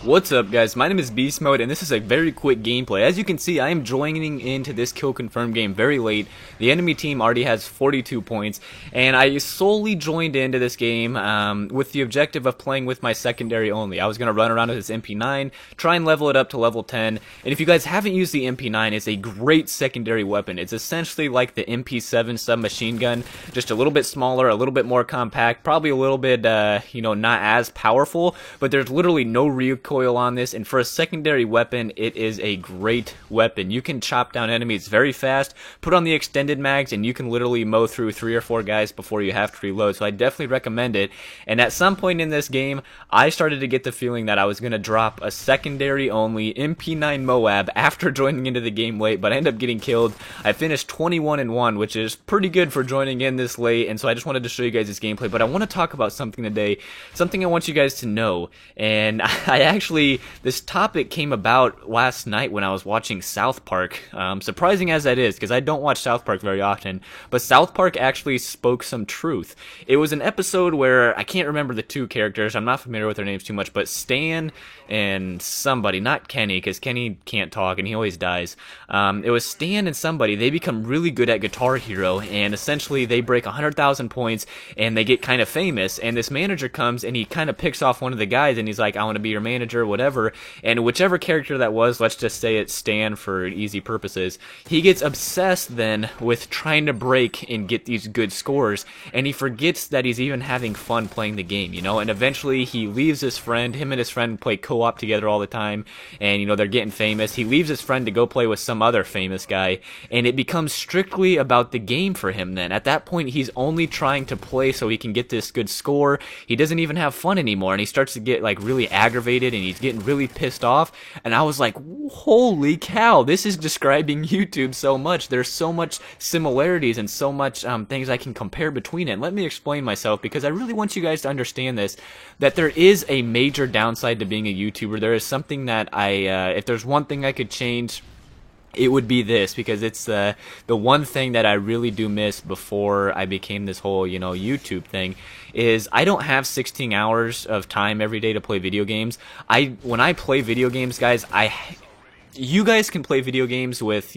What's up, guys? My name is Beast Mode, and this is a very quick gameplay. As you can see, I am joining into this kill confirm game very late. The enemy team already has 42 points, and I solely joined into this game with the objective of playing with my secondary only. I was going to run around with this MP9, try and level it up to level 10, and if you guys haven't used the MP9, it's a great secondary weapon. It's essentially like the MP7 submachine gun, just a little bit smaller, a little bit more compact, probably a little bit, not as powerful, but there's literally no recoil on this, and for a secondary weapon, it is a great weapon. You can chop down enemies very fast, put on the extended mags, and you can literally mow through 3 or 4 guys before you have to reload, so I definitely recommend it. And at some point in this game, I started to get the feeling that I was going to drop a secondary only MP9 Moab after joining into the game late, but I ended up getting killed. I finished 21-1, which is pretty good for joining in this late, and so I just wanted to show you guys this gameplay. But I want to talk about something today, something I want you guys to know, and this topic came about last night when I was watching South Park. Surprising as that is, because I don't watch South Park very often, but South Park actually spoke some truth. It was an episode where, I can't remember the 2 characters, I'm not familiar with their names too much, but Stan and somebody, not Kenny, because Kenny can't talk and he always dies. It was Stan and somebody. They become really good at Guitar Hero, and essentially they break 100,000 points, and they get kind of famous, and this manager comes, and he kind of picks off one of the guys, and he's like, I want to be your manager, whatever, and whichever character that was, let's just say it's Stan for easy purposes, he gets obsessed then with trying to break and get these good scores, and he forgets that he's even having fun playing the game, and eventually he leaves his friend. Him and his friend play co-op together all the time, and they're getting famous. He leaves his friend to go play with some other famous guy, and it becomes strictly about the game for him then. At that point, he's only trying to play so he can get this good score. He doesn't even have fun anymore, and he starts to get really aggravated, and he's getting really pissed off. And I was like, holy cow, this is describing YouTube so much. There's so much similarities and so much things I can compare between it. And let me explain myself, because I really want you guys to understand this, that there is a major downside to being a YouTuber. There is something that if there's one thing I could change, it would be this, because it's the one thing that I really do miss before I became this whole, YouTube thing, is I don't have 16 hours of time every day to play video games. When I play video games, guys, you guys can play video games with,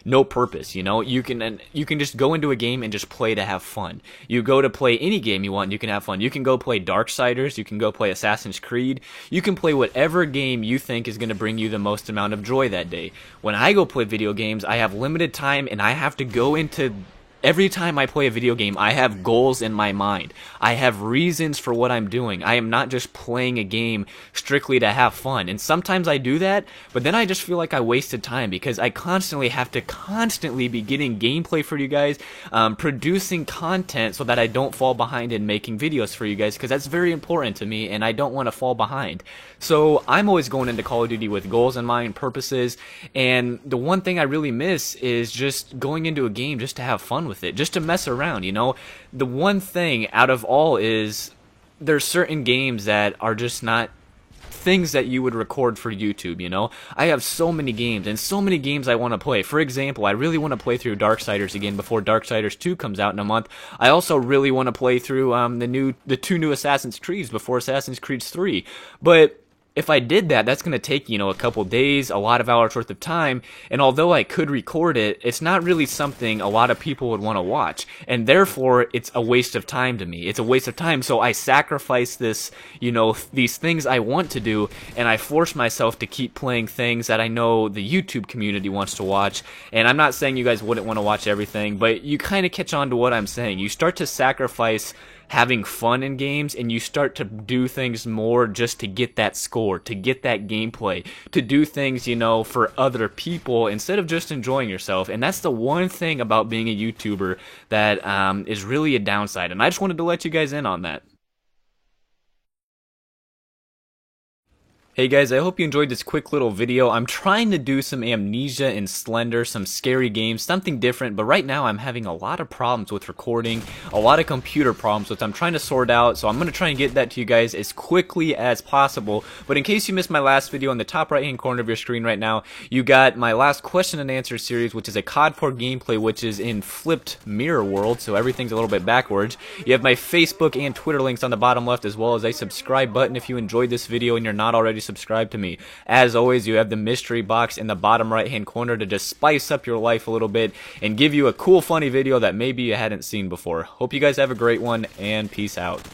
no purpose, you can just go into a game and just play to have fun. You go to play any game you want, you can have fun. You can go play Darksiders, you can go play Assassin's Creed, you can play whatever game you think is going to bring you the most amount of joy that day. When I go play video games, I have limited time, and I have to go into every time I play a video game, I have goals in my mind. I have reasons for what I'm doing. I am not just playing a game strictly to have fun. And sometimes I do that, but then I just feel like I wasted time, because I constantly have to be getting gameplay for you guys, producing content so that I don't fall behind in making videos for you guys, because that's very important to me, and I don't want to fall behind. So I'm always going into Call of Duty with goals in mind, purposes, and the one thing I really miss is just going into a game just to have fun with it, just to mess around, The one thing out of all is there's certain games that are just not things that you would record for YouTube, I have so many games, and so many games I want to play. For example, I really want to play through Darksiders again before Darksiders 2 comes out in a month. I also really want to play through the 2 new Assassin's Creeds before Assassin's Creed 3. But if I did that, that's going to take, a couple days, a lot of hours worth of time, and although I could record it, it's not really something a lot of people would want to watch, and therefore, it's a waste of time to me. It's a waste of time, so I sacrifice this, these things I want to do, and I force myself to keep playing things that I know the YouTube community wants to watch, and I'm not saying you guys wouldn't want to watch everything, but you kind of catch on to what I'm saying. You start to sacrifice having fun in games, and you start to do things more just to get that score, to get that gameplay, to do things, for other people instead of just enjoying yourself. And that's the one thing about being a YouTuber that is really a downside, and I just wanted to let you guys in on that. Hey guys, I hope you enjoyed this quick little video. I'm trying to do some Amnesia and Slender, some scary games, something different, but right now I'm having a lot of problems with recording, a lot of computer problems, which I'm trying to sort out, so I'm going to try and get that to you guys as quickly as possible. But in case you missed my last video, in the top right hand corner of your screen right now, you got my last question and answer series, which is a COD 4 gameplay, which is in flipped mirror world, so everything's a little bit backwards. You have my Facebook and Twitter links on the bottom left, as well as a subscribe button if you enjoyed this video and you're not already subscribe to me. As always, you have the mystery box in the bottom right hand corner to just spice up your life a little bit and give you a cool funny video that maybe you hadn't seen before. Hope you guys have a great one, and peace out.